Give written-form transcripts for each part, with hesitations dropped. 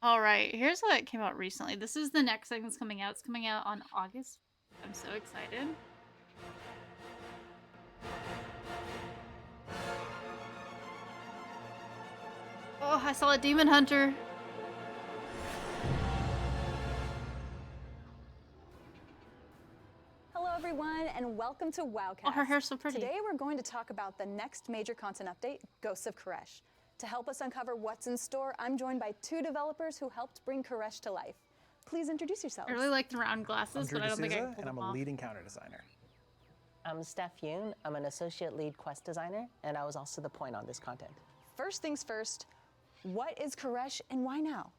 All right, here's what came out recently. This is the next thing that's coming out. It's coming out on August. I'm so excited. Oh, I saw a demon hunter. Hello everyone and welcome to Oh, her Wowcast. hair's so pretty. Today we're going to talk about the next major content update, Ghosts of Koresh. To help us uncover what's in store, I'm joined by two developers who helped bring Koresh to life. Please introduce yourselves. I really like the round I'm glasses, Drew but I don't think I can D'Souza, pull and I'm them a off. leading counter designer. I'm Steph Yoon. I'm an associate lead quest designer, and I was also the point on this content. First things first, what is Koresh and why now?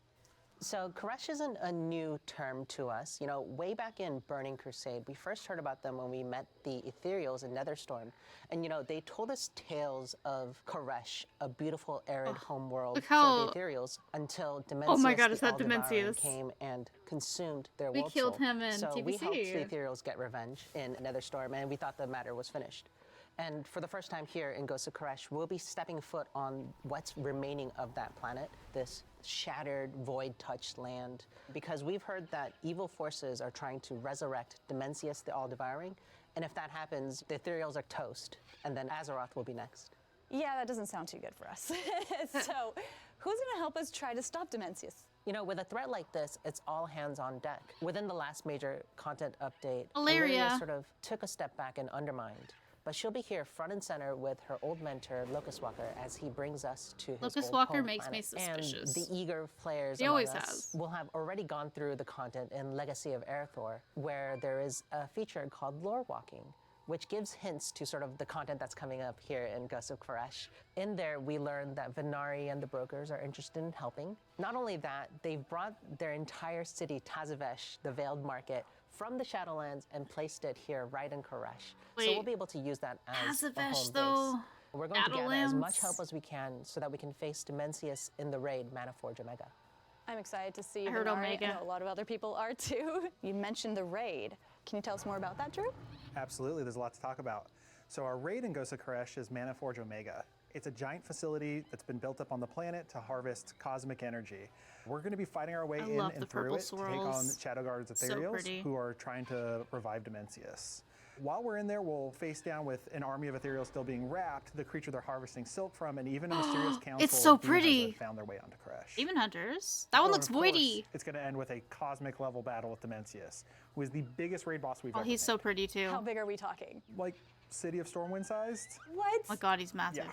So Koresh isn't a new term to us. You know, way back in Burning Crusade, we first heard about them when we met the Ethereals in Netherstorm. And you know, they told us tales of Koresh, a beautiful arid homeworld look for how- the Ethereals, until Dimensius, Oh my God, is the that All-Devouring, Dimensius? came and consumed their We world killed soul. him in So we helped TBC. the Ethereals get revenge in Netherstorm, and we thought the matter was finished. And for the first time here in Ghosts of Koresh, we'll be stepping foot on what's remaining of that planet, this shattered, void-touched land, because we've heard that evil forces are trying to resurrect Dimensius the All-Devouring, and if that happens, the Ethereals are toast, and then Azeroth will be next. Yeah, that doesn't sound too good for us. So, who's going to help us try to stop Dimensius? You know, with a threat like this, it's all hands on deck. Within the last major content update, Ilaria. sort of took a step back and undermined. But she'll be here front and center with her old mentor, Locust Walker, as he brings us to his Locust old Walker home makes me planet. suspicious. And the eager players He among always us has. will have already gone through the content in Legacy of Aerithor, where there is a feature called Lore Walking, which gives hints to sort of the content that's coming up here in Ghosts of Koresh. In there, we learned that Venari and the brokers are interested in helping. Not only that, they've brought their entire city, Tazavesh, the Veiled Market, from the Shadowlands and placed it here right in Koresh. So we'll Wait, be able to use that as a home Tazavesh, base. though. We're going to gather as much Shadowlands. help as we can so that we can face Dimensius in the raid Manaforge Omega. I'm excited to see I heard Venari. Omega. I know a lot of other people are too. You mentioned the raid. Can you tell us more about that, Drew? Absolutely, there's a lot to talk about. So our raid in Ghosts of Koresh is Manaforge Omega. It's a giant facility that's been built up on the planet to harvest cosmic energy. We're going to be fighting our way in love the and through purple it to take on swirls. Shadowguard's So Ethereals, pretty. who are trying to revive Dimensius. While we're in there, we'll face down with an army of Ethereals still being wrapped, the creature they're harvesting silk from, and even a mysterious council It's so of demon hunters pretty. that found their way onto Koresh. Demon Hunters. That one Oh, looks and of course, voidy. it's going to end with a cosmic level battle with Dimensius, who is the biggest raid boss we've Oh, ever he's so made. pretty too. How Oh big are we talking? Like City of Stormwind sized. What? my God, he's massive. Yeah.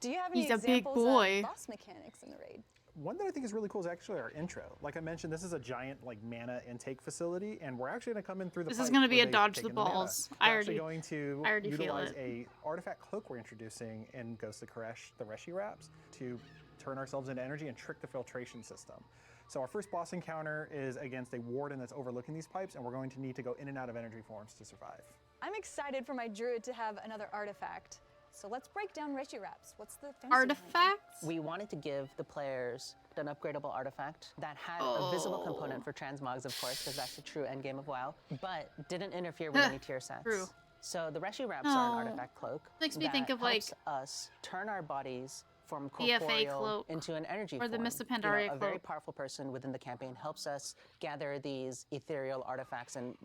Do you have any He's a big examples boy. of boss mechanics in the raid? One that I think is really cool is actually our intro. Like I mentioned, this is a giant like mana intake facility, and we're actually going to come in through the This is pipe going to be where a they dodge take the in mana. balls. We're actually going to I already feel utilize it. a artifact cloak we're introducing in Ghost of Koresh, the Reshi Wraps, to turn ourselves into energy and trick the filtration system. So our first boss encounter is against a warden that's overlooking these pipes, and we're going to need to go in and out of energy forms to survive. I'm excited for my druid to have another artifact. So let's break down Reshi Wraps. What's the fancy behind them? Artifacts? We wanted to give the players an upgradable artifact that had a visible component for transmogs, of course, because that's the true endgame of WoW, but didn't interfere with any tier sets. True. So the Reshi Wraps are No. an artifact cloak Makes me that think of, helps like, us turn our bodies from BFA corporeal cloak, into an energy or the form. Mists of You know, Pandaria a very cloak. powerful person within the campaign helps us gather these ethereal artifacts and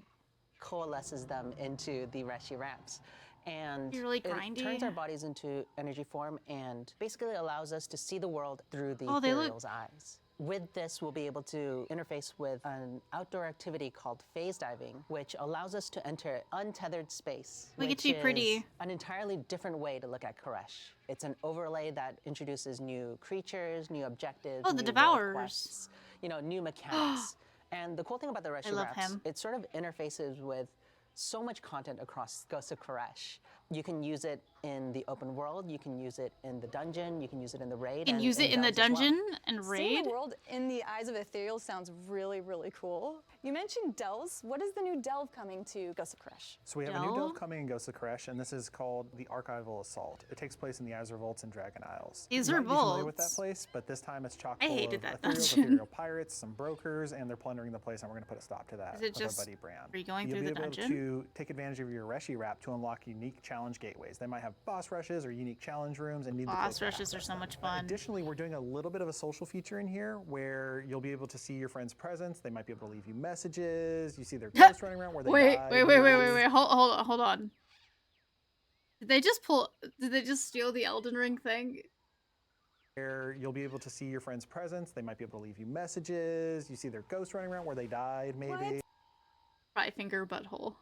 coalesces them into the Reshi Wraps. And You're really it grindy. turns our bodies into energy form and basically allows us to see the world through the Oh, they look- ethereal's eyes. With this, we'll be able to interface with an outdoor activity called phase diving, which allows us to enter untethered space. We get which to be is pretty. An entirely different way to look at Koresh. It's an overlay that introduces new creatures, new objectives, Oh, the new world Devourers. quests, you know, new mechanics. And the cool thing about the Reshi love Wraps, him. it sort of interfaces with so much content across Ghosts of Koresh. You can use it in the open world, you can use it in the dungeon, you can use it in the raid. You can and use it in the delves as well. dungeon and Seeing raid. the world in the eyes of ethereal sounds really, really cool. You mentioned delves. What is the new delve coming to Ghosts of Koresh? So we have a new Delve? delve coming in Ghosts of Koresh, and this is called the Archival Assault. It takes place in the Azure Vaults and Dragon Isles. These You are might be familiar with that vaults. place, but this time it's chock I full hated of that ethereals, dungeon. ethereal pirates, some brokers, and they're plundering the place, and we're going to put a stop to that Is it with just- our buddy Bran. are you going You'll through be the able dungeon? to take advantage of your Reshi Wrap to unlock unique challenges challenge gateways. They might have boss rushes or unique challenge rooms and need the Boss code to rushes are access so them. much fun. Additionally, we're doing a little bit of a social feature in here where you'll be able to see your friend's presence. They might be able to leave you messages. You see their ghosts running around where they Wait, died. wait, wait, wait, wait, wait. Hold on. Did they just steal the Elden Ring thing? Where you'll be able to see your friend's presence. They might be able to leave you messages. You see their ghosts running around where they died, maybe. What? Try finger butthole.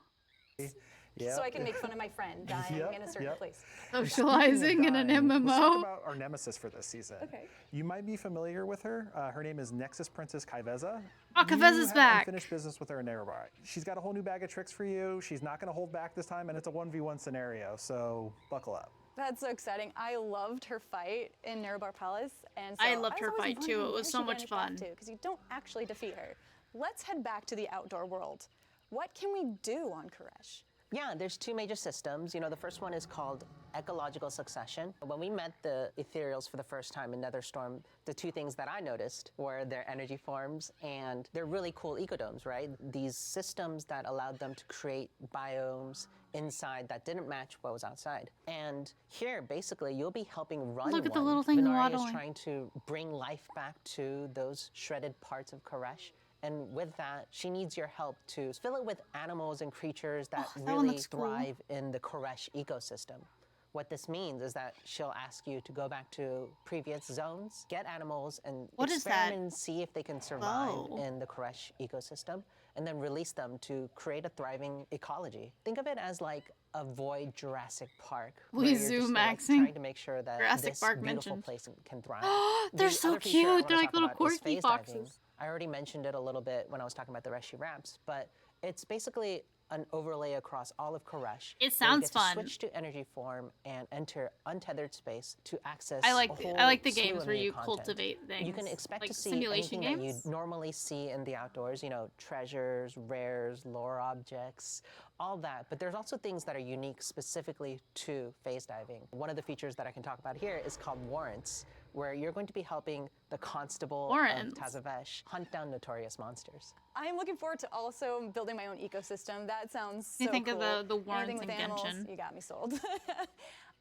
Yeah. So I can make fun of my friend dying in a certain place. Socializing in an Let's talk MMO. about our nemesis for this season. Okay. You might be familiar with her. Her name is Nexus Princess Kaiveza. Oh, Kaiveza's You have back. unfinished business with her in Erebar. She's got a whole new bag of tricks for you. She's not going to hold back this time, and it's a 1v1 scenario, so buckle up. That's so exciting. I loved her fight in Nerebar Palace, and so I loved her was always fight too. wondering It was where so she much vanished off fun. to, because you don't actually defeat her. Let's head back to the outdoor world. What can we do on Koresh? Yeah, there's two major systems. The first one is called ecological succession. When we met the ethereals for the first time in Netherstorm, the two things that I noticed were their energy forms and their really cool ecodomes, right? These systems that allowed them to create biomes inside that didn't match what was outside. And here, basically, you'll be helping run Look at the one. little thing Venaria is waddling. trying to bring life back to those shredded parts of Koresh. And with that, she needs your help to fill it with animals and creatures that Oh, that one really looks cool. thrive in the Koresh ecosystem. What this means is that she'll ask you to go back to previous zones, get animals, and What is that? experiment and see if they can survive Oh. in the Koresh ecosystem, and then release them to create a thriving ecology. Think of it as like a void Jurassic Park. We where you're just, zoom like, maxing. trying to make sure that Jurassic this Park beautiful mentioned. place can thrive. They're The so other feature I cute. wanna They're like talk little about is corky phase diving. foxes. I already mentioned it a little bit when I was talking about the Reshi Wraps, but it's basically an overlay across all of Koresh. It where you sounds get to fun. switch to energy form and enter untethered space to access I like a whole the slew games of where new you content. cultivate things. You can expect like to see simulation anything games. that you normally see in the outdoors, treasures, rares, lore objects, all that. But there's also things that are unique specifically to phase diving. One of the features that I can talk about here is called warrants, where you're going to be helping the constable Warrants. of Tazavesh hunt down notorious monsters. I am looking forward to also building my own ecosystem. That sounds so You think cool. of the Anything warrants with in animals, Genshin. you got me sold.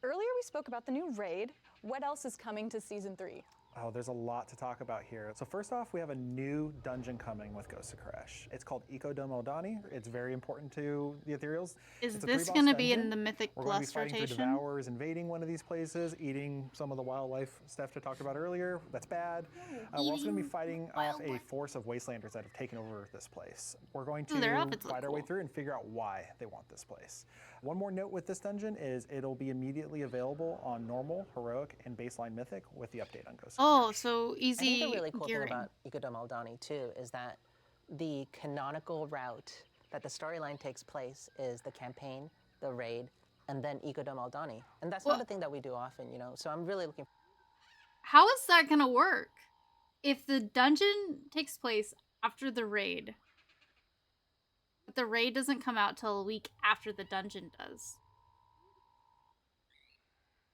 Earlier we spoke about the new raid. What else is coming to season 3? Oh, there's a lot to talk about here. So first off, we have a new dungeon coming with Ghost of Koresh. It's called Ecodome Eldani. It's very important to the Ethereals. Is It's a this 3-boss going to be dungeon. in the Mythic We're going to be Plus fighting through rotation? devourers, invading one of these places, eating some of the wildlife stuff I talked about earlier. That's bad. We're also going to be fighting off a force of wastelanders that have taken over this place. We're going Ooh, their to outfits look fight our way cool. through and figure out why they want this place. One more note with this dungeon is it'll be immediately available on normal, heroic, and baseline mythic with the update on Ghost of Oh, Koresh. so I easy think the really cool gearing. thing about Ecodome Eldani too is that the canonical route that the storyline takes place is the campaign, the raid, and then Ecodome Eldani. And that's Well- not a thing that we do often, So I'm really looking How is that going to work? If the dungeon takes place after the raid, but the raid doesn't come out till a week after the dungeon does.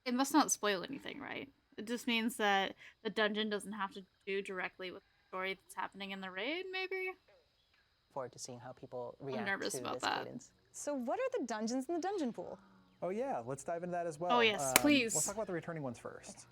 It must not spoil anything, right? It just means that the dungeon doesn't have to do directly with the story that's happening in the raid, maybe? forward to seeing how people react nervous to about this that. cadence. So what are the dungeons in the dungeon pool? Oh yeah, let's dive into that as well. Oh, yes, please. Let's talk about the returning ones first.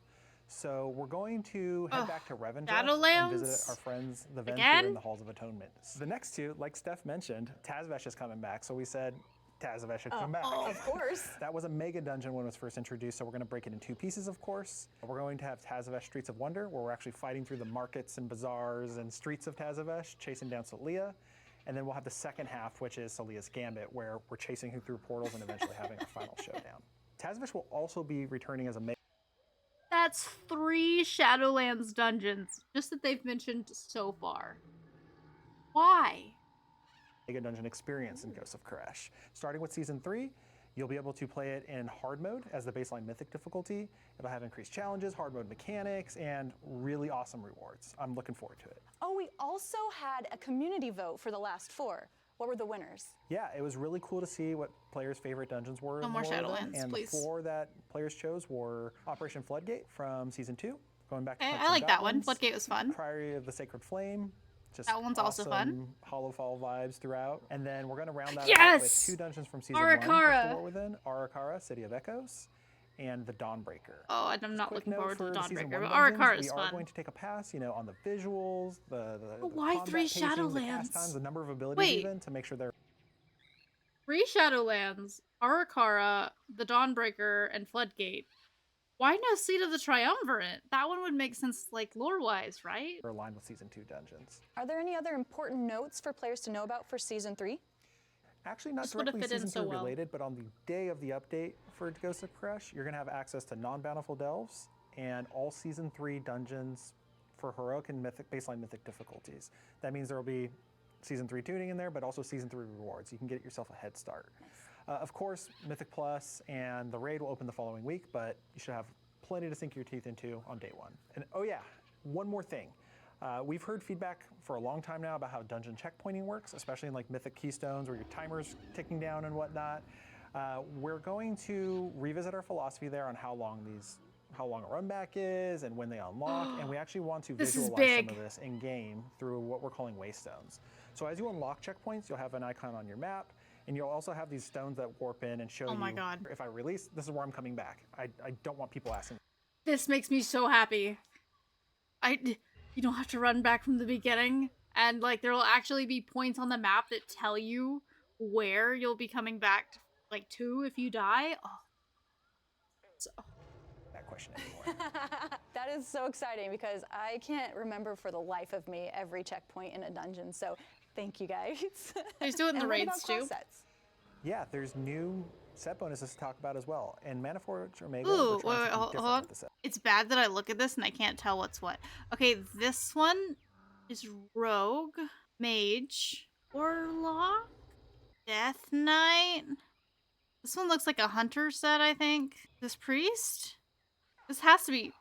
So we're going to head back to Revendreth and Shadowlands? visit our friends, the Venture Again? in the Halls of Atonement. The next two, like Steph mentioned, Tazavesh is coming back, so we said Tazavesh should come back. Of course. That was a mega dungeon when it was first introduced, so we're going to break it in two pieces, of course. We're going to have Tazavesh Streets of Wonder, where we're actually fighting through the markets and bazaars and streets of Tazavesh, chasing down Solia. And then we'll have the second half, which is Solia's Gambit, where we're chasing him through portals and eventually having our final showdown. Tazavesh will also be returning as a mega That's 3 Shadowlands dungeons, just that they've mentioned so far. Why? dungeon experience in Ghosts of Koresh. Starting with Season 3, you'll be able to play it in hard mode as the baseline mythic difficulty. It'll have increased challenges, hard mode mechanics, and really awesome rewards. I'm looking forward to it. Oh, we also had a community vote for the last 4. What were the winners? Yeah, it was really cool to see what players' favorite dungeons were. No in more the lore of them, Shadowlands, and please. the 4 that players chose were Operation Floodgate from Season 2, going back to Okay, Punch I Some like that one. Goblins, Floodgate was fun. Priory of the Sacred Flame, Just That one's also fun. Hollow Fall vibes throughout. And then we're going to round that out with Yes! 2 dungeons from Season 1 of Arakara! The War Within, Arakara, City of Echoes, and the Dawnbreaker. Oh, and I'm not Quick looking note forward to for the Season Dawnbreaker, 1 but dungeons, Arakara is we are fun. going to take a pass, on the visuals, the why combat 3 pacing, the cast Shadowlands? times, the number of abilities Wait. even, to make sure they're 3 Shadowlands, Arakara, the Dawnbreaker, and Floodgate. Why no Seat of the Triumvirate? That one would make sense, like, lore-wise, right? aligned with Season 2 dungeons. Are there any other important notes for players to know about for Season 3? Actually, not This would've directly fit in Season so 3 well. related, but on the day of the update for Ghost of Koresh, you're going to have access to non-bountiful delves and all Season 3 dungeons for heroic and baseline mythic difficulties. That means there will be Season 3 tuning in there, but also Season 3 rewards. You can get yourself a head start. Of course, Mythic Plus and the raid will open the following week, but you should have plenty to sink your teeth into on day 1. And oh yeah, one more thing. We've heard feedback for a long time now about how dungeon checkpointing works, especially in like Mythic Keystones where your timer's ticking down and whatnot. We're going to revisit our philosophy there on how long a run back is and when they unlock, and we actually want to This is visualize big. some of this in game through what we're calling waystones. So as you unlock checkpoints, you'll have an icon on your map, and you'll also have these stones that warp in and show Oh my you, God. if I release, this is where I'm coming back. I don't want people asking. This makes me so happy. You don't have to run back from the beginning, and like there will actually be points on the map that tell you where you'll be coming back, like to if you die. Oh, so That question anymore. That is so exciting because I can't remember for the life of me every checkpoint in a dungeon. So thank you guys. They do it in the And what raids, about cross too? sets? Yeah, there's new set bonuses to talk about as well. And Maniforge Omega, Ooh, we're trying wait, something hold different on. with the set. It's bad that I look at this and I can't tell what's what. Okay, this one is Rogue, Mage, Warlock, Death Knight. This one looks like a hunter set, I think. This Priest? This has to be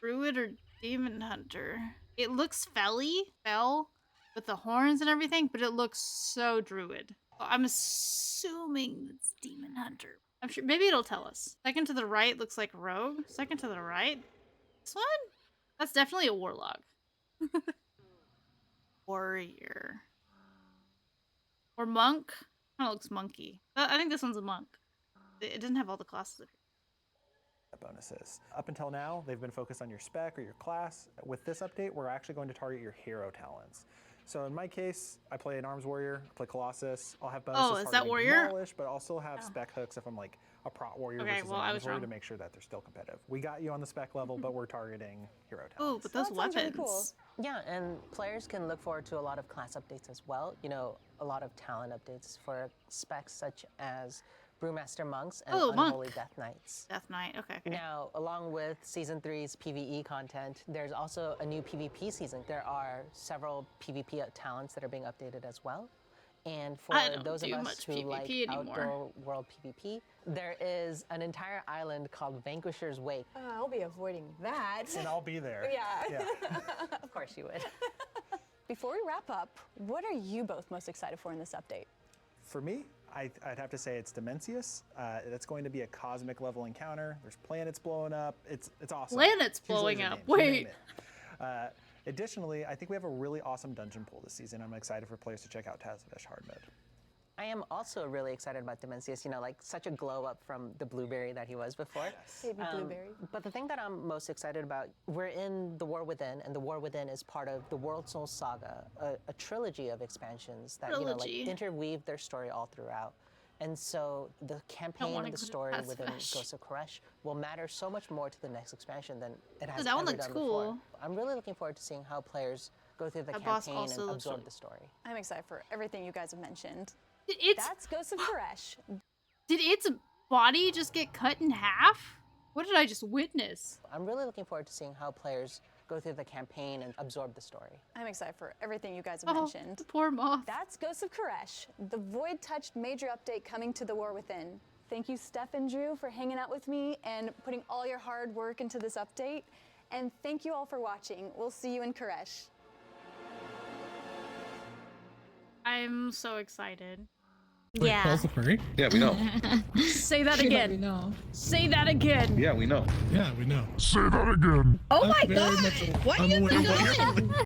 Druid or Demon Hunter. It looks fell with the horns and everything, but it looks so Druid. I'm assuming it's Demon Hunter. I'm sure, maybe it'll tell us. Second to the right looks like Rogue. Second to the right? This one? That's definitely a Warlock. Warrior. Or Monk? Kind of looks monkey. I think this one's a monk. It doesn't have all the classes. Bonuses. Up until now, they've been focused on your spec or your class. With this update, we're actually going to target your hero talents. So in my case, I play an arms warrior, I play Colossus. I'll have bonuses is that targeting warrior? Demolish, but also have spec hooks if I'm like a prot warrior Okay, versus well, an I arms was warrior wrong. to make sure that they're still competitive. We got you on the spec level, but we're targeting hero talents. Oh, but those That sounds really weapons. cool. Yeah, and players can look forward to a lot of class updates as well. You know, a lot of talent updates for specs such as Brewmaster Monks and Oh, Monk. Unholy Death Knights. Death Knight. Okay. Now, along with Season 3's PvE content, there's also a new PvP season. There are several PvP talents that are being updated as well. And for I don't those of do us much who PvP like anymore. outdoor world PvP, there is an entire island called Vanquisher's Wake. I'll be avoiding that. And I'll be there. Yeah. Of course you would. Before we wrap up, what are you both most excited for in this update? For me, I'd have to say it's Dimensius. That's going to be a cosmic level encounter. There's planets blowing up. It's awesome. Planets It's usually blowing the up. name. You name Wait. it. Additionally, I think we have a really awesome dungeon pool this season. I'm excited for players to check out Tazavesh hard mode. I am also really excited about Dimensius, you know, like such a glow up from the blueberry that he was before. Baby blueberry. But the thing that I'm most excited about, we're in The War Within, and The War Within is part of the World Soul Saga, a trilogy of expansions that, you know, like Trilogy. interweave their story all throughout. And so the campaign wanna and the go to story within Tazavesh. Ghost of Koresh will matter so much more to the next expansion than it has that one ever looks done cool. before. I'm really looking forward to seeing how players go through the That boss campaign also and looks absorb really- the story. I'm excited for everything you guys have mentioned. It's That's Ghost of Koresh. did its body just get cut in half? What did I just witness? I'm really looking forward to seeing how players go through the campaign and absorb the story. I'm excited for everything you guys have Oh, mentioned. the poor moth. That's Ghost of Koresh, the void-touched major update coming to The War Within. Thank you, Steph and Drew, for hanging out with me and putting all your hard work into this update. And thank you all for watching. We'll see you in Koresh. I'm so excited. Yeah. Calls the furry? Yeah, we know. Say that We again. know. Say that again. Yeah, we know. Yeah, we know. Say that again. Oh I'm my very god! much- What are I'm you aware of what you're doing? doing.